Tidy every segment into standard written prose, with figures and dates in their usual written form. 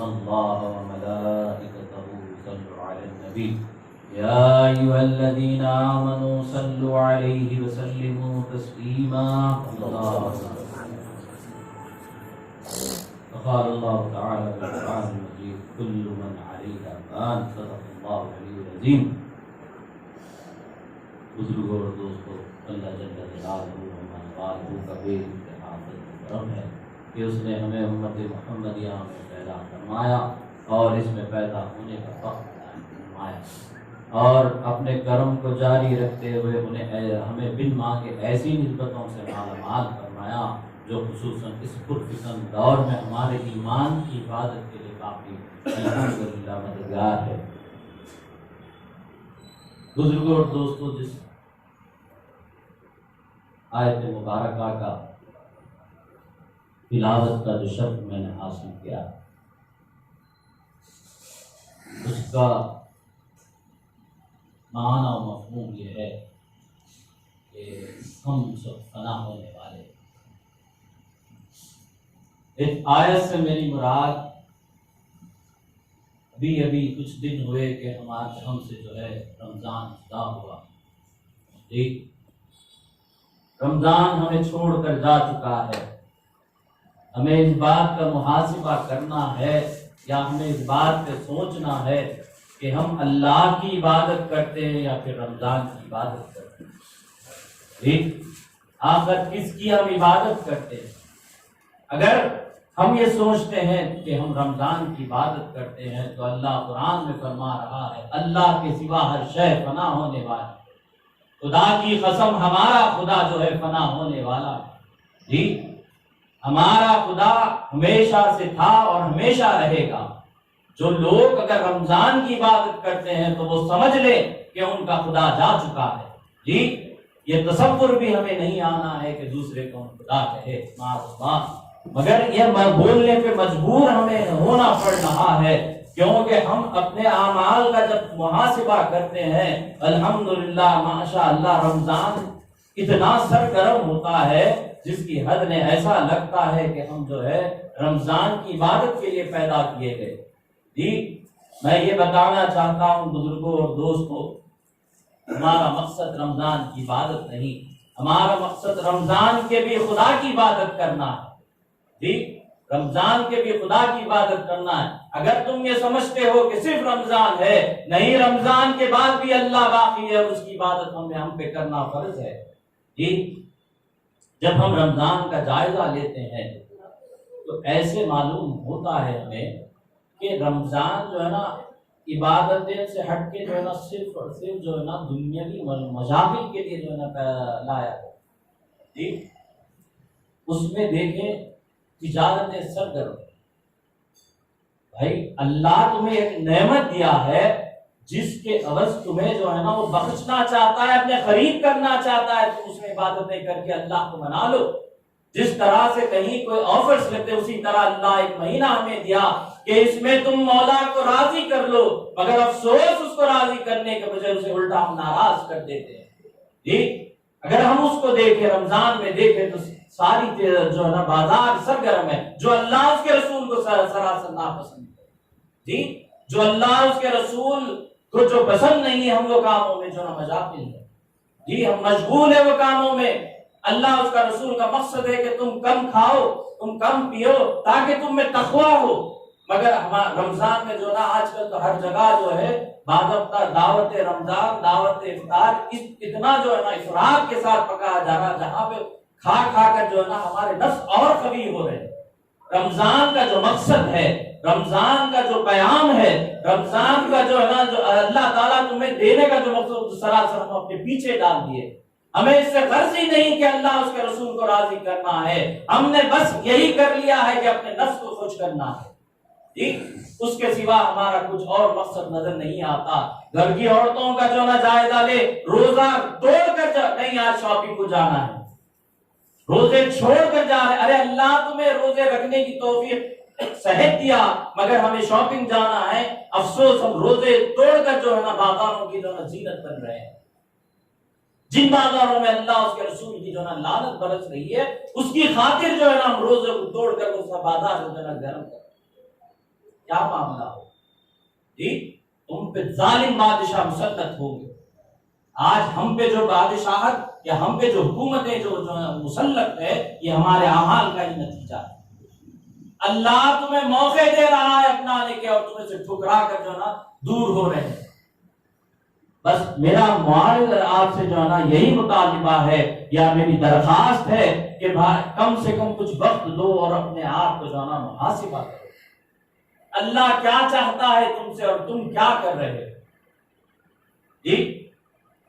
اللہ وملائکتہ یصلون علی النبی یا ایھا الذین آمنوا صلوا علیہ وسلموا تسلیما قال اللہ تعالی فی القرآن المجید کل من علیہا فان صدق اللہ العلی العظیم۔ بزرگوں اور دوستوں، اللہ جل جلالہ کا بے انتہا کرم ہے کہ اس نے ہمیں امت محمدیہ میں پیدا فرمایا اور اس میں پیدا ہونے کا وقت فرمایا، اور اپنے کرم کو جاری رکھتے ہوئے ہمیں بن مانگے ایسی نسبتوں سے مالا مال فرمایا جو خصوصاً اس پرفتن دور میں ہمارے ایمان کی حفاظت کے لیے کافی الحمدللہ مددگار ہے۔ بزرگوں اور دوستوں، جس آیت مبارکہ کا تلاوت کا جو شرف میں نے حاصل کیا، اس کا معنی و مفہوم یہ ہے کہ ہم سب فنا ہونے والے۔ اس آیت سے میری مراد ابھی کچھ دن ہوئے کہ ہم سے جو ہے رمضان جدا ہوا، رمضان ہمیں چھوڑ کر جا چکا ہے۔ ہمیں اس بات کا محاسبہ کرنا ہے یا ہمیں اس بات پہ سوچنا ہے کہ ہم اللہ کی عبادت کرتے ہیں یا پھر رمضان کی عبادت کرتے ہیں۔ آخر کس کی ہم عبادت کرتے ہیں؟ اگر ہم یہ سوچتے ہیں کہ ہم رمضان کی عبادت کرتے ہیں تو اللہ قرآن میں فرما رہا ہے اللہ کے سوا ہر شے فنا ہونے والا ہے۔ خدا کی قسم ہمارا خدا جو ہے فنا ہونے والا ہے۔ ہمارا خدا ہمیشہ سے تھا اور ہمیشہ رہے گا۔ جو لوگ اگر رمضان کی عبادت کرتے ہیں تو وہ سمجھ لیں کہ ان کا خدا جا چکا ہے۔ یہ تصور بھی ہمیں نہیں آنا ہے کہ دوسرے کو خدا کہے، مگر یہ بولنے پہ مجبور ہمیں ہونا پڑ رہا ہے، کیونکہ ہم اپنے اعمال کا جب محاسبہ کرتے ہیں، الحمدللہ ماشاءاللہ رمضان اتنا سرگرم ہوتا ہے جس کی حد نے ایسا لگتا ہے کہ ہم جو ہے رمضان کی عبادت کے لیے پیدا کیے گئے۔ میں یہ بتانا چاہتا ہوں بزرگوں اور دوستوں، ہمارا مقصد رمضان کی عبادت نہیں، ہمارا مقصد رمضان کے بھی خدا کی عبادت کرنا ہے۔ رمضان کے بھی خدا کی عبادت کرنا ہے۔ اگر تم یہ سمجھتے ہو کہ صرف رمضان ہے، نہیں، رمضان کے بعد بھی اللہ باقی ہے اور اس کی عبادت ہم پہ کرنا فرض ہے۔ جب ہم رمضان کا جائزہ لیتے ہیں تو ایسے معلوم ہوتا ہے ہمیں کہ رمضان جو ہے نا عبادتیں سے ہٹ کے جو ہے نا صرف اور صرف جو ہے نا دنیاوی مشاغل کے لیے جو ہے نا لایا ہے۔ اس میں دیکھیں تجارت سرگرم، بھائی اللہ تمہیں ایک نعمت دیا ہے جس کے عوض تمہیں جو ہے نا وہ بخشنا چاہتا ہے، اپنے قریب کرنا چاہتا ہے، تم اس میں عبادتیں کر کے اللہ کو منا لو۔ جس طرح سے کہیں کوئی آفرز لیتے اسی طرح اللہ ایک مہینہ ہمیں دیا کہ اس میں تم مولا کو راضی کر لو، مگر افسوس اس کو راضی کرنے کے بجائے اسے الٹا ہم ناراض کر دیتے ہیں۔ اگر ہم اس کو دیکھیں، رمضان میں دیکھیں تو ساری جو ہے نا بازار سرگرم ہے، جو اللہ اس کے رسول کو سراسر ناپسند ہے۔ جو اللہ اس کے رسول کو جو پسند نہیں ہے، ہم وہ کاموں میں جو نا مشغول ہے، ہم مشغول ہیں وہ کاموں میں۔ اللہ اس کا رسول کا مقصد ہے کہ تم کم کھاؤ، تم کم پیو تاکہ تم میں تقویٰ ہو، مگر رمضان میں جو نا آج کل تو ہر جگہ جو ہے باضابطہ دعوت رمضان، دعوت افطار اتنا جو ہے نا افراط کے ساتھ پکایا جا رہا، جہاں پہ کھا کر جو ہے نا ہمارے نفس اور قوی ہو رہے ہیں۔ رمضان کا جو مقصد ہے، رمضان کا جو پیام ہے، رمضان کا جو ہے نا جو اللہ تعالیٰ تمہیں دینے کا جو مقصد سراسر ہم اپنے پیچھے ڈال دیے۔ ہمیں اس سے غرض ہی نہیں کہ اللہ اس کے رسول کو راضی کرنا ہے، ہم نے بس یہی کر لیا ہے کہ اپنے نفس کو خوش کرنا ہے۔ اس کے سوا ہمارا کچھ اور مقصد نظر نہیں آتا۔ گھر کی عورتوں کا جو نا جائزہ لے، روزہ توڑ کر نہیں آج شاپنگ کو جانا ہے، روزے چھوڑ کر جا رہے، ارے اللہ تمہیں روزے رکھنے کی توفیق صحت دیا مگر ہمیں شاپنگ جانا ہے، افسوس ہم روزے توڑ کر جو ہے نا بازاروں کی جو ہے نا زینت بن رہے ہیں۔ جن بازاروں میں اللہ اس کے رسول کی جو ہے نا لعنت برس رہی ہے، اس کی خاطر جو ہے نا ہم روزے کو توڑ کر اس کا بازار جو ہے نا گرم کر، کیا معاملہ ہو جی، تم پہ ظالم بادشاہ مسلط ہو گئے. آج ہم پہ جو بادشاہت یا ہم پہ جو حکومتیں جو مسلط ہے یہ ہمارے اعمال کا ہی نتیجہ ہے. اللہ تمہیں موقع دے رہا ہے اپنانے کے اور تمہیں سے ٹھکرا کر جو ہے نا دور ہو رہے ہیں. بس میرا معارض آپ سے جو ہے نا یہی مطالبہ ہے یا میری درخواست ہے کہ کم سے کم کچھ وقت دو اور اپنے آپ کو جو ہے نا محاسبہ کرو. اللہ کیا چاہتا ہے تم سے اور تم کیا کر رہے ہو جی.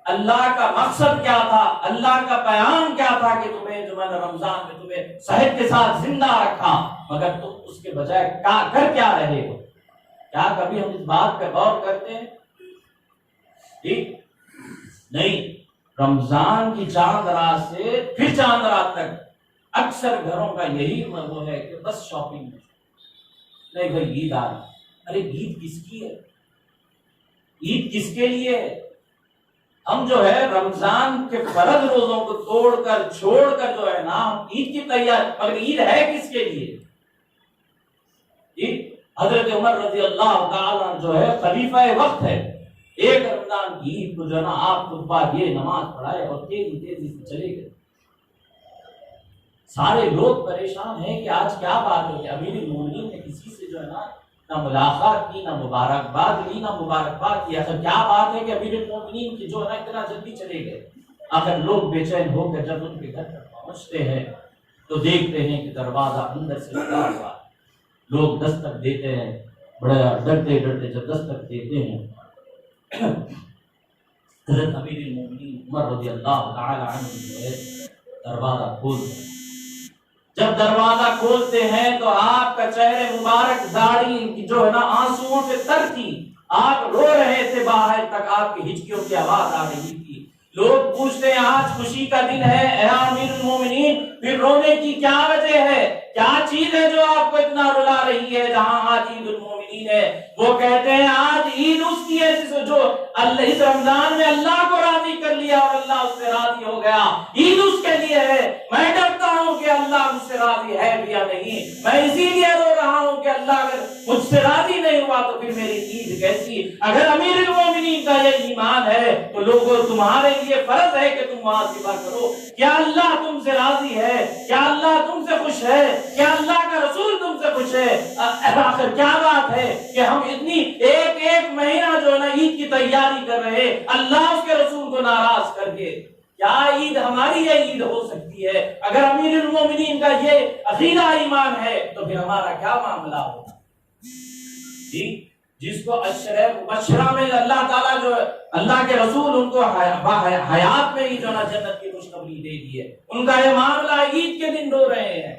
اللہ کا مقصد کیا تھا، اللہ کا بیان کیا تھا کہ تمہیں جو ہے نا رمضان میں تمہیں صحت کے ساتھ زندہ رکھا، مگر تم اس کے بجائے کر کیا رہے ہو؟ کیا کبھی ہم اس بات پہ غور کرتے ہیں جی؟ نہیں. رمضان کی چاند رات سے پھر چاند رات تک اکثر گھروں کا یہی وہ ہے کہ بس شاپنگ میں. نہیں بھائی عید آ رہی، ارے عید کس کی ہے؟ عید کس کے لیے ہے؟ ہم جو ہے رمضان کے فرض روزوں کو توڑ کر چھوڑ کر جو ہے نا ہم عید کی تیاری، مگر عید ہے کس کے لیے جی؟ حضرت عمر رضی اللہ تعالی جو ہے خلیفہ وقت ہے، ایک رمضان کی عید کو جو ہے نا آپ خطبہ یہ نماز پڑھائے اور تیزی تیزی سے چلے گئے. سارے لوگ پریشان ہیں کہ آج کیا بات ہے کہ امیر المومنین نے کسی سے جو ہے نا ملاقات کی، نہ مبارکباد لی، نہ مبارکباد کی. آخر کیا بات ہے کہ امیر المومنین کی جو ہے نا اتنا جلدی چلے گئے؟ آخر لوگ بے چین ہو کر جب ان کے گھر تک پہنچتے ہیں تو دیکھتے ہیں کہ دروازہ اندر سے لگا ہوا ہے. لوگ دستک دیتے ہیں، بڑا ڈرتے ڈرتے جب دستک دیتے ہیں حضرت امیر المومنین عمر رضی اللہ تعالی عنہ جو ہے دروازہ کھولتے ہیں. جب دروازہ کھولتے ہیں تو آپ کا چہرے مبارک داڑھی جو ہے نا آنسوؤں سے تر تھی، آپ رو رہے تھے، باہر تک آپ کی ہچکیوں کی آواز آ رہی تھی. لوگ پوچھتے ہیں آج خوشی کا دن ہے اے امیر المومنین، پھر رونے کی کیا وجہ ہے؟ کیا چیز ہے جو آپ کو اتنا رلا رہی ہے جہاں آج عید المومنین ہے؟ وہ کہتے ہیں آج عید اس کی ہے جس جو اللہ اس رمضان میں اللہ کو راضی کر لیا اور اللہ اس سے راضی ہو گیا. عید اس کے لیے ہے. میں ڈرتا ہوں کہ اللہ مجھ سے راضی ہے بھی یا نہیں. میں اسی لیے رو رہا ہوں کہ اللہ اگر مجھ سے راضی نہیں ہوا تو پھر میری عید کیسی؟ اگر امیر المومنین کا یہ ایمان ہے تو لوگوں تمہارے لیے فرض ہے کہ تم محاسبہ کرو. کیا اللہ تم سے راضی ہے؟ کیا اللہ تم سے خوش ہے؟ کیا اللہ کا رسول تم سے خوش ہے؟ آخر کیا بات ہے کہ ہم اتنی ایک مہینہ جو ہے نا عید کی تیاری کر رہے، اللہ اس کے رسول کو ناراض کر کے؟ کیا عید ہماری یہ عید ہو سکتی ہے؟ اگر امیر المومنین کا یہ عقیدہ ایمان ہے تو پھر ہمارا کیا معاملہ ہوگا جی؟ جس کو اشرے مبشرہ میں اللہ تعالیٰ جو اللہ کے رسول ان کو حیات میں ہی جو نا جنت کی خوشخبری دے دی ہے، ان کا یہ معاملہ عید کے دن رو رہے ہیں.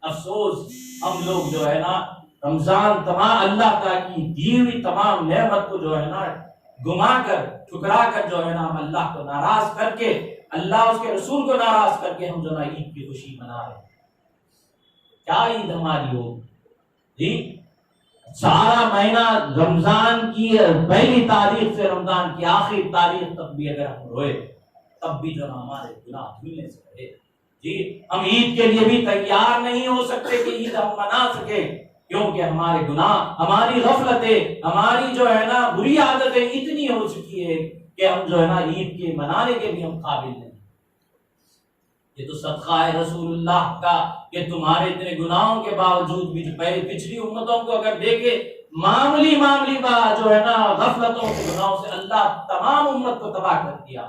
افسوس ہم لوگ جو ہے نا رمضان تمام اللہ تعالیٰ کی دی ہوئی تمام نعمت کو جو ہے نا گما کر ٹھکرا کر جو ہے نا ہم اللہ کو ناراض کر کے، اللہ اس کے رسول کو ناراض کر کے ہم جو نا عید کی خوشی منا رہے ہیں. کیا عید ہماری ہو جی؟ سارا مہینہ رمضان کی پہلی تاریخ سے رمضان کی آخری تاریخ تک بھی اگر ہم روئے تب بھی جو ہمارے گناہ دھلنے سے رہے جی. ہم عید کے لیے بھی تیار نہیں ہو سکتے کہ عید ہم منا سکے، کیونکہ ہمارے گناہ، ہماری غفلتیں، ہماری جو ہے نا بری عادتیں اتنی ہو چکی ہے کہ ہم جو ہے نا عید کے منانے کے بھی ہم قابل نہیں. یہ تو صدقہ ہے رسول اللہ کا کہ تمہارے اتنے گناہوں کے باوجود بھی جو پہلے پچھلی امتوں کو اگر دیکھے معمولی بات جو ہے نا غفلتوں کے گناہوں سے اللہ تمام امت کو تباہ کر دیا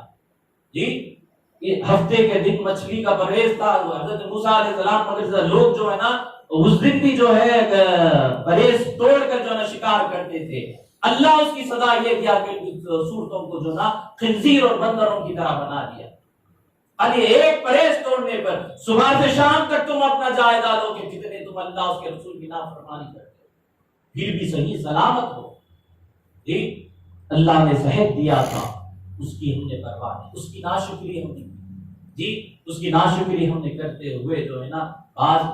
جی. یہ ہفتے کے دن مچھلی کا پرہیز تھا، حضرت موسیٰ علیہ السلام مگر لوگ جو ہے نا اس دن بھی جو ہے پرہیز توڑ کر جو ہے نا شکار کرتے تھے. اللہ اس کی سزا یہ دیا کہ صورتوں کو جو نا خنزیر اور بندروں کی طرح بنا دیا. ابھی ایک پرہیز توڑنے پر صبح سے شام تک تم اپنا جائزہ لو کہ کتنے تم اللہ اس کے رسول کی نافرمانی کرتے ہو، پھر بھی صحیح سلامت ہو جی. اللہ نے صحت دیا تھا، اس کی ہم نے پرواہ نہیں، اس کی ناشکری ہم نے جی، اس کی ناشکری ہم نے کرتے ہوئے جو ہے نا آج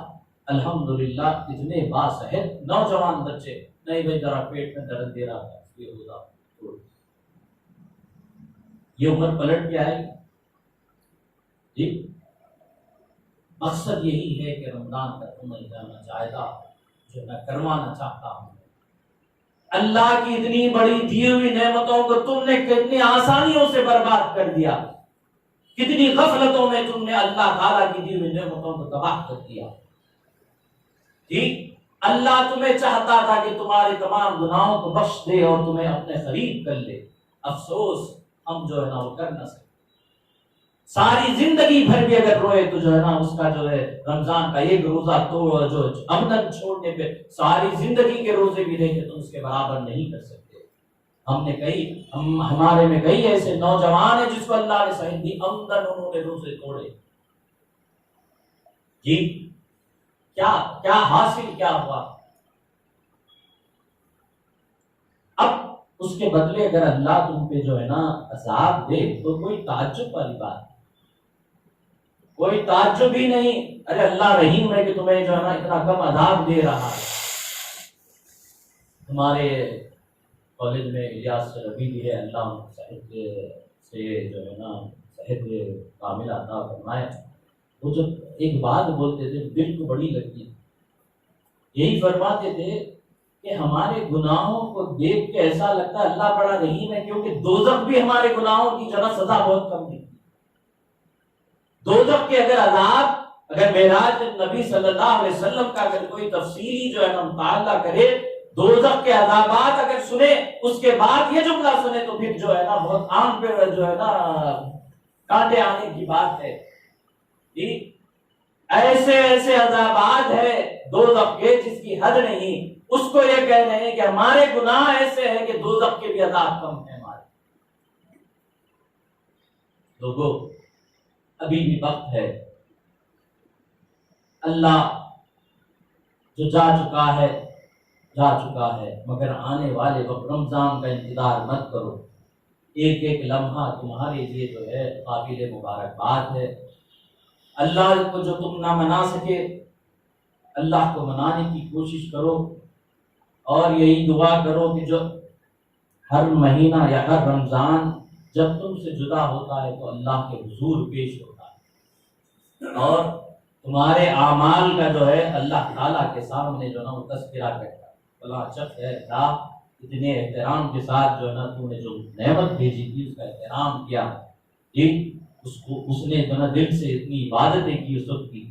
الحمدللہ اتنے باصحت نوجوان بچے، نہیں بھائی ذرا پیٹ میں درد دے رہا تھا یہ ہوگا، یہ عمر پلٹ کے آئے جی. مقصد یہی ہے کہ رمضان کا عمل جانا جائزہ جو میں کروانا چاہتا ہوں اللہ کی اتنی بڑی دی ہوئی نعمتوں کو تم نے کتنی آسانیوں سے برباد کر دیا، کتنی غفلتوں میں تم نے اللہ تعالیٰ کی دی ہوئی نعمتوں کو تباہ کر دیا۔ ٹھیک، اللہ تمہیں چاہتا تھا کہ تمہارے تمام گناہوں کو بخش دے اور تمہیں اپنے قریب کر لے، افسوس ہم جو ہے نا وہ کر نہ سکے۔ ساری زندگی بھر بھی اگر روئے تو جو ہے نا اس کا جو ہے رمضان کا ایک روزہ تو جو عمدن چھوڑنے پہ ساری زندگی کے روزے بھی دیکھے تو اس کے برابر نہیں کر سکتے۔ ہمارے میں کئی ایسے نوجوان ہیں جس کو اللہ نے صحت دی، عمدن انہوں نے روزے توڑے۔ جی کیا حاصل کیا ہوا؟ اب اس کے بدلے اگر اللہ تم پہ جو ہے نا عذاب دے تو کوئی تعجب والی بات، کوئی تعجب ہی نہیں۔ ارے اللہ رحیم ہے کہ تمہیں جو ہے نا اتنا کم عذاب دے رہا ہے۔ ہمارے کالج میں الیاس ربی بھی ہے، اللہ صحت سے جو ہے نا صحت کامل عطا فرمائے۔ وہ جب ایک بات بولتے تھے دل کو بڑی لگتی تھی، یہی فرماتے تھے کہ ہمارے گناہوں کو دیکھ کے ایسا لگتا ہے اللہ بڑا رحیم ہے، کیونکہ دوزخ بھی ہمارے گناہوں کی جگہ سزا بہت کم دی۔ دوزخ کے اگر عذاب، اگر معراج نبی صلی اللہ علیہ وسلم کا اگر کوئی تفصیلی جو ہے نا مطالعہ کرے، دوزخ کے عذابات اگر سنے، اس کے بعد یہ جملہ سنے تو پھر جو ہے نا بہت عام پہ جو ہے نا کانٹے آنے کی بات ہے۔ ایسے ایسے عذابات ہیں دوزخ کے جس کی حد نہیں۔ اس کو یہ کہہ رہے ہیں کہ ہمارے گناہ ایسے ہیں کہ دوزخ کے بھی عذاب کم ہیں ہمارے۔ لوگوں ابھی بھی وقت ہے، اللہ جو جا چکا ہے، مگر آنے والے وقت رمضان کا انتظار مت کرو۔ ایک ایک لمحہ تمہارے لیے جو ہے قابل مبارکباد ہے۔ اللہ کو جو تم نہ منا سکے، اللہ کو منانے کی کوشش کرو، اور یہی دعا کرو کہ جو ہر مہینہ یا ہر رمضان جب تم سے جدا ہوتا ہے تو اللہ کے حضور پیش ہوتا ہے، اور تمہارے اعمال کا جو ہے اللہ تعالیٰ کے سامنے جو ہے نا وہ تذکرہ کرتا ہے، بلا شک ہے اللہ اتنے احترام کے ساتھ جو ہے نا تو نے جو نعمت بھیجی تھی اس کا احترام کیا، ٹھیک، اس نے جو ہے نا دل سے اتنی عبادتیں کی اس وقت کی۔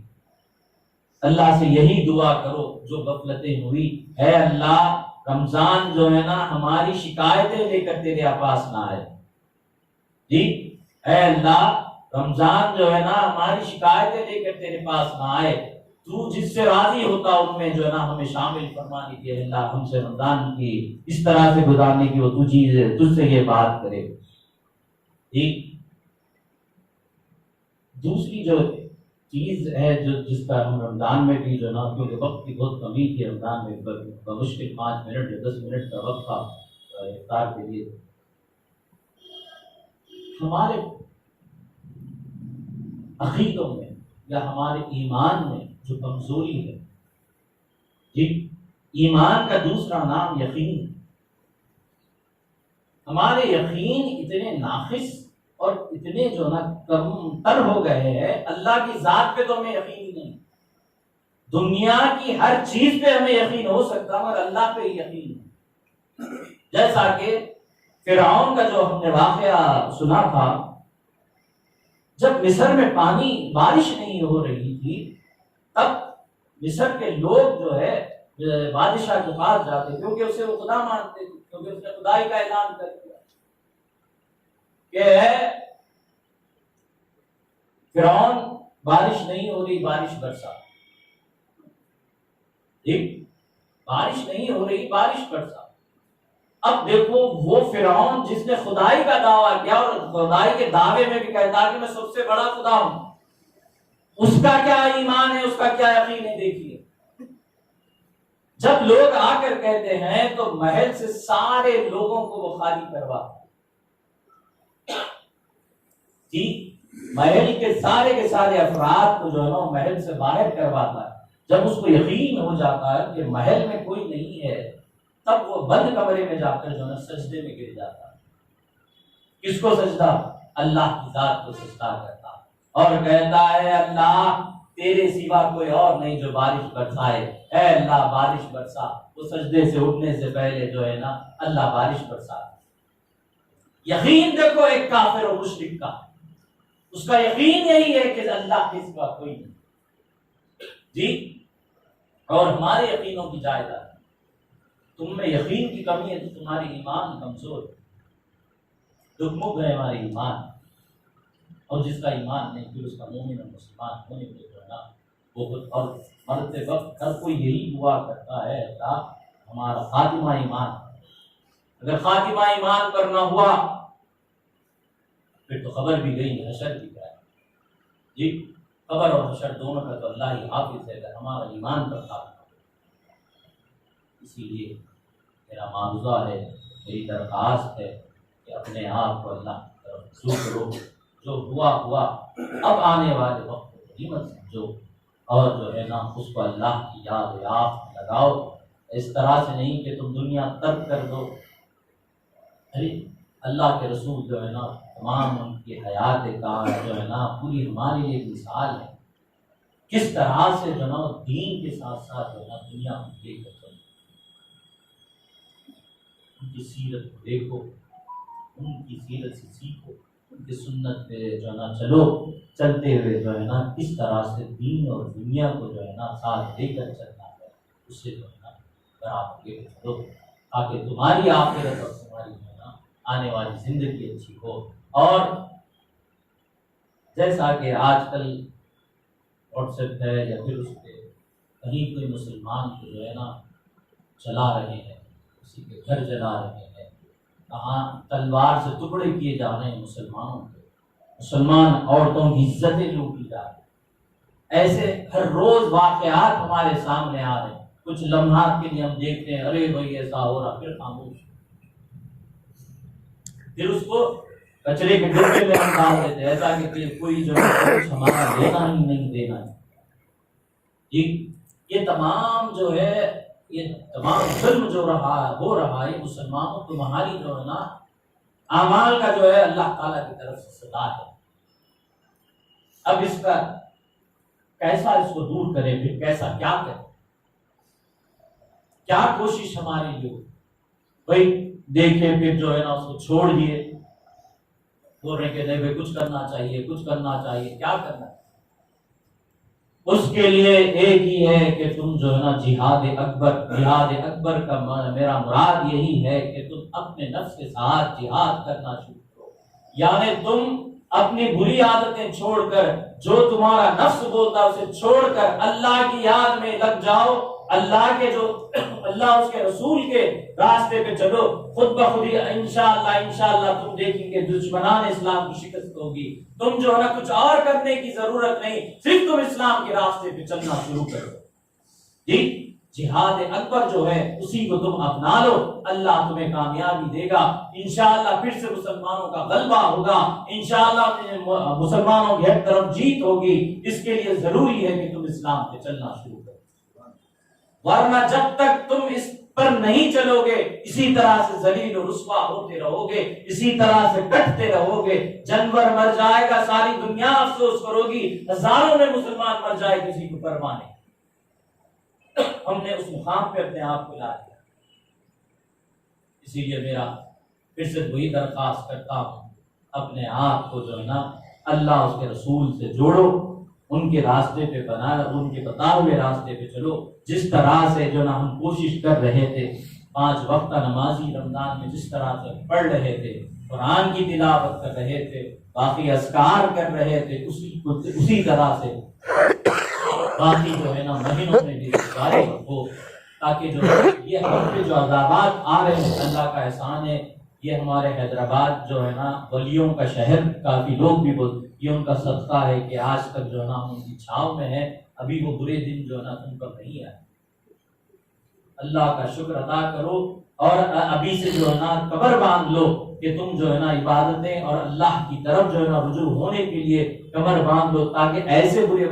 اللہ سے یہی دعا کرو جو غفلتیں ہوئی، اے اللہ رمضان جو ہے نا ہماری شکایتیں لے کر تیرے پاس نہ آئے، ٹھیک، اے اللہ رمضان جو ہے نا ہماری شکایتیں لے کر تیرے پاس نہ آئے، تو جس سے راضی ہوتا ان میں جو ہے نا ہمیں شامل فرمانی کی، اللہ ہم سے رمضان کی اس طرح سے گزارنے کی وہ تجھ سے یہ بات کرے، ٹھیک۔ دوسری جو چیز ہے جس کا ہم رمضان میں بھی جو ہے نا، کیونکہ وقت کی بہت کمی تھی رمضان میں، بمشکل 5 منٹ یا 10 منٹ کا وقت تھا افطار کے لیے، ہمارے عقیدوں میں یا ہمارے ایمان میں جو کمزوری ہے، ٹھیک، ایمان کا دوسرا نام یقین، ہمارے یقین اتنے ناقص اور اتنے جو نا کم تر ہو گئے ہیں، اللہ کی ذات پہ تو ہمیں یقین ہی نہیں، دنیا کی ہر چیز پہ ہمیں یقین ہو سکتا اور اللہ پہ ہی یقین نہیں۔ جیسا کہ فرعون کا جو ہم نے واقعہ سنا تھا، جب مصر میں بارش نہیں ہو رہی تھی، تب مصر کے لوگ جو ہے بادشاہ کے پاس جاتے، کیونکہ اسے وہ خدا مانتے تھے، کیونکہ اس نے خدائی کا اعلان کر دیا کہ فرعون بارش نہیں ہو رہی، بارش برسا، ٹھیک، بارش نہیں ہو رہی، بارش برسا۔ اب دیکھو وہ فرعون جس نے خدائی کا دعویٰ کیا اور خدائی کے دعوے میں بھی کہتا کہ میں سب سے بڑا خدا ہوں، اس کا کیا ایمان ہے، اس کا کیا یقین ہے، دیکھیے۔ جب لوگ آ کر کہتے ہیں تو محل سے سارے لوگوں کو وہ خالی کروا، محل کے سارے افراد کو جو ہے نا محل سے باہر کرواتا ہے۔ جب اس کو یقین ہو جاتا ہے کہ محل میں کوئی نہیں ہے، تب وہ بند کمرے میں جا کر جو ہے نا سجدے میں گر جاتا ہے۔ کس کو سجدہ؟ اللہ کی ذات کو سجدہ کرتا اور کہتا ہے اللہ تیرے سوا کوئی اور نہیں جو بارش برسائے، اے اللہ بارش برسا۔ وہ سجدے سے اٹھنے سے پہلے جو ہے نا اللہ بارش برساتا ہے۔ یقین دیکھو ایک کافر و مشرک کا، اس کا یقین یہی ہے کہ اللہ کے سوا کوئی نہیں جی، اور ہمارے یقینوں کی جائیداد، تم میں یقین کی کمی ہے تو تمہاری ایمان کمزور ہے، ڈگمگ ہے ہماری ایمان، اور جس کا ایمان نہیں پھر اس کا مومن اور مسلمان ہونے کے جو ہے نا بہت، اور مرتے وقت ہر کوئی یہی دعا کرتا ہے اللہ ہمارا خاتمہ ایمان، اگر خاتمہ ایمان پر نہ ہوا پھر تو خبر بھی گئی، حشر بھی گیا جی، قبر اور حشر دونوں کا تو اللہ ہی حافظ ہے، اگر ہمارا ایمان پر خاتمہ۔ اسی لیے میرا معاوضہ ہے، میری درخواست ہے کہ اپنے آپ کو اللہ کی طرف رجوع کرو، جو ہوا ہوا، اب آنے والے وقت کو غنیمت سمجھو، اور جو ہے نا اس کو اللہ کی یاد لگاؤ، اس طرح سے نہیں کہ تم دنیا ترک کر دو۔ ارے اللہ کے رسول جو ہے نا تمام ان کی حیات کا جو ہے نا پوری ہمارے لیے مثال ہے، کس طرح سے جو ہے نا دین کے ساتھ ساتھ جو ہے نا دنیا کو لے کر چلو، ان کی سیرت کو دیکھو، ان کی سیرت سے سیکھو، ان کی سنت پہ جو ہے نا چلو، چلتے ہوئے جو ہے نا کس طرح سے دین اور دنیا کو جو ہے نا ساتھ لے کر چلنا ہے، اس سے جو ہے نا برابر لے کر چلو، تاکہ تمہاری آخرت اور تمہاری جو ہے نا آنے والی زندگی اچھی ہو۔ اور جیسا کہ آج کل واٹس ایپ ہے یا پھر اس پہ کہیں کوئی مسلمان کو جو ہے نا چلا رہے ہیں، کسی کے گھر جلا رہے ہیں، کہاں تلوار سے ٹکڑے کیے جا رہے ہیں مسلمانوں کے، مسلمان عورتوں کی عزتیں لوٹی جا رہی ہیں، ایسے ہر روز واقعات ہمارے سامنے آ رہے ہیں، کچھ لمحات کے لیے ہم دیکھتے ہیں ارے بھائی ایسا ہو رہا، پھر خاموش، پھر اس کو کچرے کے ڈبے میں ہم ڈال دیتے ہیں، ایسا کہ کوئی جو ہے کچھ ہمارا لینا ہی نہیں دینا ہے جی۔ یہ تمام جو ہے، یہ تمام ظلم جو ہو رہا ہے مسلمانوں، تمہاری جو ہے نا اعمال کا جو ہے اللہ تعالیٰ کی طرف سے سزا ہے۔ اب اس کا کیسا اس کو دور کرے، پھر کیسا کیا کرے، کیا کوشش ہماری لیے بھائی دیکھے، پھر جو ہے نا اس کو چھوڑ دیے، بول رہے کہ نہیں بھائی کچھ کرنا چاہیے، کچھ کرنا چاہیے، کیا کرنا ہے؟ اس کے لیے ایک ہی ہے کہ تم جو ہے نا جہاد اکبر کا میرا مراد یہی ہے کہ تم اپنے نفس کے ساتھ جہاد کرنا شروع کرو، یعنی تم اپنی بری عادتیں چھوڑ کر، جو تمہارا نفس بولتا ہے اسے چھوڑ کر اللہ کی یاد میں لگ جاؤ، اللہ اس کے رسول کے راستے پہ چلو، خود بخود ہی انشاءاللہ تم دیکھیں گے دشمنان اسلام کی شکست ہوگی، تم جو ہے نا کچھ اور کرنے کی ضرورت نہیں، صرف تم اسلام کے راستے پہ چلنا شروع کرو جی۔ جہاد اکبر جو ہے اسی کو تم اپنا لو، اللہ تمہیں کامیابی دے گا، انشاءاللہ پھر سے مسلمانوں کا غلبہ ہوگا، انشاءاللہ مسلمانوں کی ہر طرف جیت ہوگی۔ اس کے لیے ضروری ہے کہ تم اسلام پہ چلنا شروع کرو، ورنہ جب تک تم اس پر نہیں چلو گے اسی طرح سے ذلیل و رسوا ہوتے رہو گے، اسی طرح سے کٹتے رہو گے، جانور مر جائے گا ساری دنیا افسوس کرو گی، ہزاروں میں مسلمان مر جائے کسی کو پرواہ نہیں۔ ہم نے اس مقام پہ اپنے آپ کو لا دیا، اسی لیے میرا پھر سے وہی درخواست کرتا ہوں، اپنے آپ کو جو ہے نا اللہ اس کے رسول سے جوڑو، ان کے راستے پہ بنایا، ان کے بتائے ہوئے راستے پہ چلو، جس طرح سے جو نا ہم کوشش کر رہے تھے، 5 وقتہ نمازی رمضان میں جس طرح سے پڑھ رہے تھے، قرآن کی تلاوت کر رہے تھے، باقی اذکار کر رہے تھے، اسی طرح سے باقی جو ہے نا مہینوں میں بھی جاری رکھو، تاکہ جو یہ ہم جو عذابات آ رہے ہیں اللہ کا احسان ہے، یہ ہمارے حیدرآباد جو ہے نا ولیوں کا شہر، کافی لوگ بھی یہ ان کا صدقہ ہے کہ آج تک جو ہے نا ہم ان کی چھاؤں میں ہیں، ابھی وہ برے دن جو ہے نا تم پر نہیں آئے، اللہ کا شکر ادا کرو، اور ابھی سے جو ہے نا قبر باندھ لو کہ تم جو ہے نا عبادتیں اور اللہ کی طرف جو ہے نا رجوع ہونے کے لیے کمر باندھ لو، تاکہ ایسے برے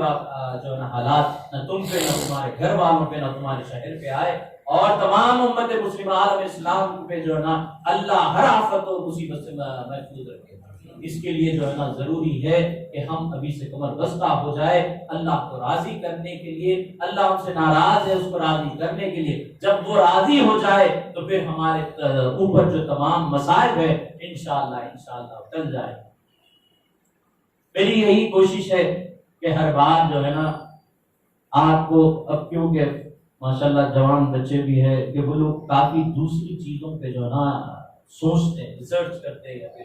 جو ہے نا حالات نہ تم پہ، نہ تمہارے گھر والوں پہ، نہ تمہارے شہر پہ آئے، اور تمام امت مسلمہ عالم اسلام پہ جو ہے نا اللہ ہر آفت و مصیبت سے محفوظ رکھے۔ اس کے لیے جو ہے نا ضروری ہے کہ ہم ابھی سے کمر بستہ ہو جائے اللہ کو راضی کرنے کے لیے. اللہ ہم سے ناراض ہے، اس کو راضی کرنے کے لیے. جب وہ راضی ہو جائے تو پھر ہمارے اوپر جو تمام مصائب ہے انشاءاللہ ٹل جائے. میری یہی کوشش ہے کہ ہر بار جو ہے نا آپ کو، اب کیونکہ ماشاءاللہ جوان بچے بھی ہے کہ وہ لوگ کافی دوسری چیزوں پہ جو ہے نا سوچتے ہیں، ریسرچ کرتے ہیں، یا پھر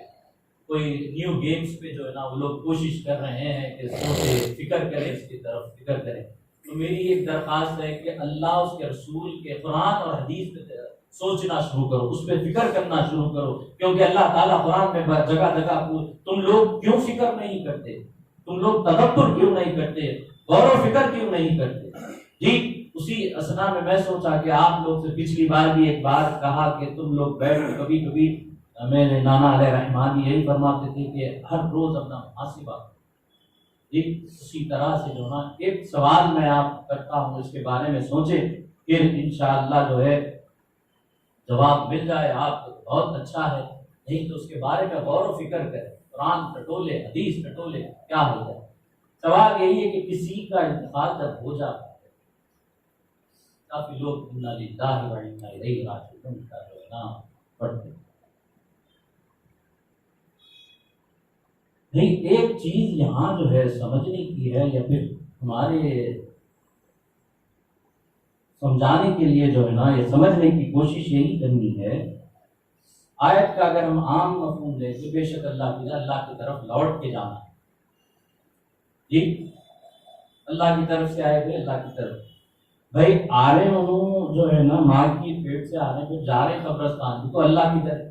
کوئی نیو گیمز پہ جو ہے نا وہ لوگ کوشش کر رہے ہیں کہ سوچے، فکر کریں، اس کی طرف فکر کریں. تو میری ایک درخواست ہے کہ اللہ، اس کے رسول کے قرآن اور حدیث پہ سوچنا شروع کرو، اس پہ فکر کرنا شروع کرو. کیونکہ اللہ تعالیٰ قرآن میں جگہ جگہ تم لوگ کیوں فکر نہیں کرتے، تم لوگ تدبر کیوں نہیں کرتے، غور و فکر کیوں نہیں کرتے. جی اسی اسنا میں سوچا کہ آپ لوگ سے پچھلی بار بھی ایک بار کہا کہ تم لوگ بیٹھ، کبھی کبھی میرے نانا علیہ رحمان یہی فرماتے تھے کہ ہر روز اپنا محاسبہ. جی اسی طرح سے جو نا ایک سوال میں آپ کرتا ہوں، اس کے بارے میں سوچیں، پھر انشاءاللہ جو ہے جواب مل جائے آپ کو بہت اچھا ہے، نہیں تو اس کے بارے میں غور و فکر کریں، قرآن ٹٹولے، حدیث ٹٹولے، کیا ہو جائے. سوال یہی ہے کہ کسی کا انتقال جب ہو جاتا ہے، کافی لوگ انا للہ و انا الیہ راجعون کا جو ہے نا پڑھتے. نہیں، ایک چیز یہاں جو ہے سمجھنے کی ہے، یا پھر ہمارے سمجھانے کے لیے جو ہے نا یہ سمجھنے کی کوشش یہی کرنی ہے. آیت کا اگر ہم عام مفہوم لیں تو بے شک اللہ کی طرف لوٹ کے جانا ہے. جی اللہ کی طرف سے آئے ہوئے، اللہ کی طرف. بھائی آ رہے ہوں جو ہے نا ماں کی پیٹ سے آ رہے ہیں، جا رہے قبرستان تو اللہ کی طرف.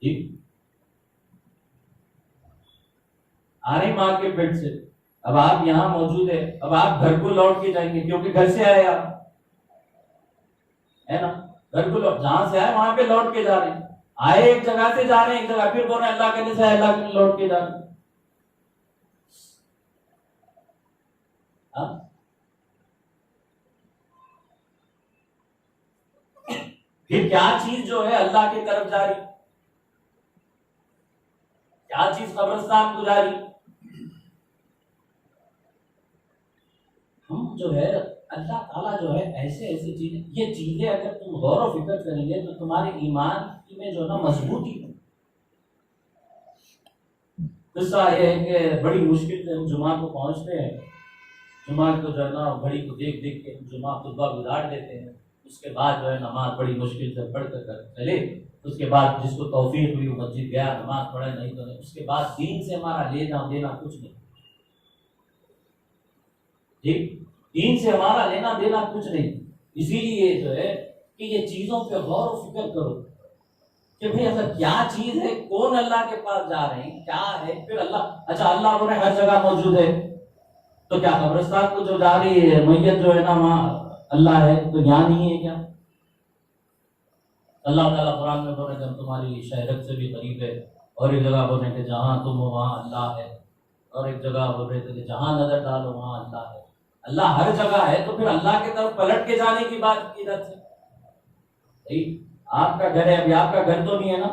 جی آ رہے ماں کے پیٹ سے، اب آپ یہاں موجود ہے، اب آپ گھر کو لوٹ کے جائیں گے کیونکہ گھر سے آئے آپ، ہے نا. گھر کو جہاں سے آئے وہاں پہ لوٹ کے جا رہے ہیں. آئے ایک جگہ سے جا رہے ہیں ایک جگہ، پھر بول رہے ہیں اللہ کے لیے سے اللہ کے لیے لوٹ کے جا رہے ہیں. پھر کیا چیز جو ہے اللہ کی طرف جا رہی، کیا چیز قبرستان کو جا رہی. ہم جو ہے اللہ تعالیٰ جو ہے ایسے چیزیں، یہ چیزیں اگر تم غور و فکر کریں گے تو تمہارے ایمان میں جو ہے نا مضبوطی. قصہ یہ ہے کہ بڑی مشکل سے ہم جمعہ کو پہنچتے ہیں، جمعہ کو جو ہے نا گھڑی کو دیکھ کے جمعہ خطبہ گزار دیتے ہیں. اس کے بعد جو ہے نماز بڑی مشکل سے پڑھ کر چلے. اس کے بعد جس کو توفیق ہوئی وہ مسجد گیا، نماز پڑھے، نہیں تو نہیں. اس کے بعد دین سے ہمارا لینا دینا کچھ نہیں. جی دین سے ہمارا لینا دینا کچھ نہیں. اسی لیے جو ہے کہ یہ چیزوں پہ غور و فکر کرو کہ بھئی ایسا کیا چیز ہے، کون اللہ کے پاس جا رہے ہیں، کیا ہے. پھر اللہ، اچھا اللہ بولے ہر جگہ موجود ہے، تو کیا قبرستان کو جو جا رہی ہے میت جو ہے نا وہاں اللہ ہے تو یہاں نہیں ہے کیا؟ اللہ تعالیٰ قرآن میں بولے کہ ہم تمہاری شہرت سے بھی قریب ہے، اور ایک جگہ بولے کہ جہاں تم ہو وہاں اللہ ہے، اور ایک جگہ بول رہے تھے کہ جہاں نظر ڈالو وہاں اللہ ہے. اللہ ہر جگہ ہے تو پھر اللہ کی طرف پلٹ کے جانے کی بات کی جاتی ہے. آپ کا گھر ہے، ابھی آپ کا گھر تو نہیں ہے نا،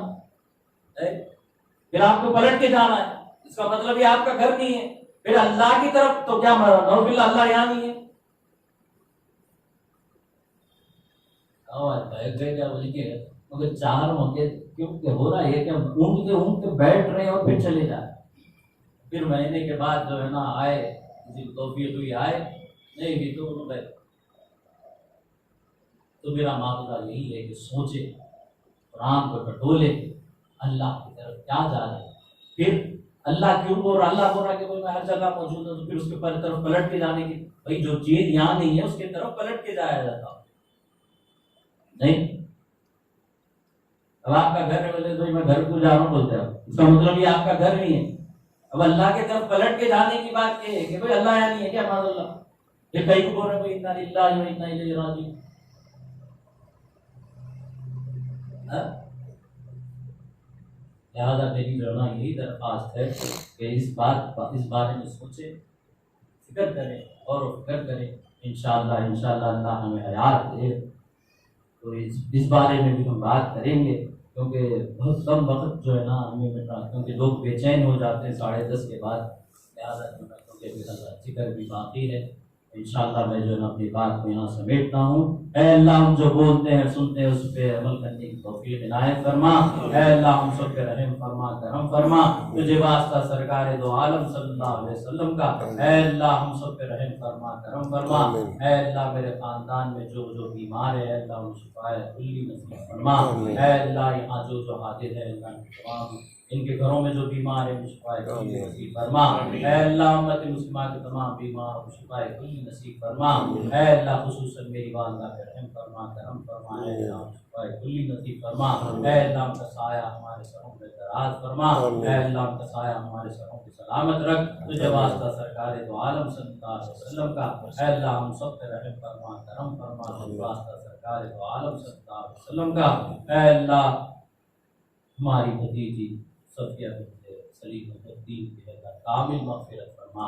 پھر آپ کو پلٹ کے جانا ہے، اس کا مطلب یہ آپ کا گھر نہیں ہے. پھر اللہ کی طرف تو کیا مرا، اللہ یہاں نہیں ہے. مگر چار موقع کیونکہ ہو رہا ہے کہ اونٹ کے بیٹھ رہے ہیں اور پھر چلے جائے. پھر مہینے کے بعد جو ہے نا آئے، کسی کو توفیق ہوئی آئے، نہیں بھی تو انہوں نے. تو میرا معاملہ یہی ہے کہ سوچے، قرآن کو ٹٹولے، اللہ کی طرف کیا جا رہے ہیں. پھر اللہ کیوں بول رہا، اللہ بول رہا کہ میں ہر جگہ موجود ہوں، تو پھر اس کے طرف پلٹ کے جانے کی، بھائی جو چیز یہاں نہیں ہے اس کی طرف پلٹ کے جایا جاتا نہیں. اب آپ کا گھر ہے، بولے تو میں گھر کو جا رہا ہوں بولتے ہیں، اس کا مطلب یہ آپ کا گھر نہیں ہے. اب اللہ کی طرف پلٹ کے جانے کی بات یہ ہے کہ بھائی اللہ یہاں نہیں ہے کیا، معاذ اللہ. پھر کئی کو بول رہے ہیں انا للہ و انا الیہ راجعون. لہٰذا میری جو ہے نا یہی درخواست ہے کہ اس بارے میں سوچیں، فکر کریں اور فکر کریں. انشاءاللہ اللہ ہمیں حیات دے تو اس بارے میں بھی ہم بات کریں گے. کیونکہ بہت کم وقت جو ہے نا ہمیں ملتا، کیونکہ لوگ بے چین ہو جاتے ہیں 10:30 کے بعد، لہٰذا کیونکہ ذکر بھی باقی ہے، انشاءاللہ میں جو ہے نا اپنی بات کو یہاں سمیٹتا ہوں۔ اے اللہ ہم جو بولتے ہیں سنتے ہیں اس پہ عمل کرنے کی توفیق عنایت فرما۔ اے اللہ ہم سب پہ رحم فرما، کرم فرما، تجھے واسطہ سرکار دو عالم صلی اللہ علیہ وسلم کا۔ اے اللہ ہم سب پہ رحم فرما، کرم فرما۔ اے اللہ میرے خاندان میں جو جو بیمار ہے، اے اللہ ان شفائے کلی نصیب فرما۔ اے اللہ یہاں جو جو حاضر ہے، اللہ تمام ان کے گھروں میں جو بیمار ہیں شفائے کلی نصیب فرما۔ اے اللہ امت مسلمہ کے تمام بیمار کو شفائے کلی نصیب فرما۔ اے اللہ خصوصاً میری والدہ پہ رحم فرما، کرم فرما۔ اے اللہ شفائے کلی نصیب فرما۔ اے اللہ ہم کا سایہ ہمارے سروں پہ دراز فرما۔ اے اللہ ہم کا سایہ ہمارے سروں پہ سلامت رکھ، تجھے واسطہ سرکار دو عالم صلی اللہ علیہ وسلم کا۔ اے اللہ ہم سب پہ رحم فرما، کرم فرما، تجھے واسطہ سرکار دو عالم صلی اللہ علیہ وسلم کا۔ اے اللہ ہماری بھتیجی صفیہ بنت سلیم الدین کی کامل مغفرت فرما۔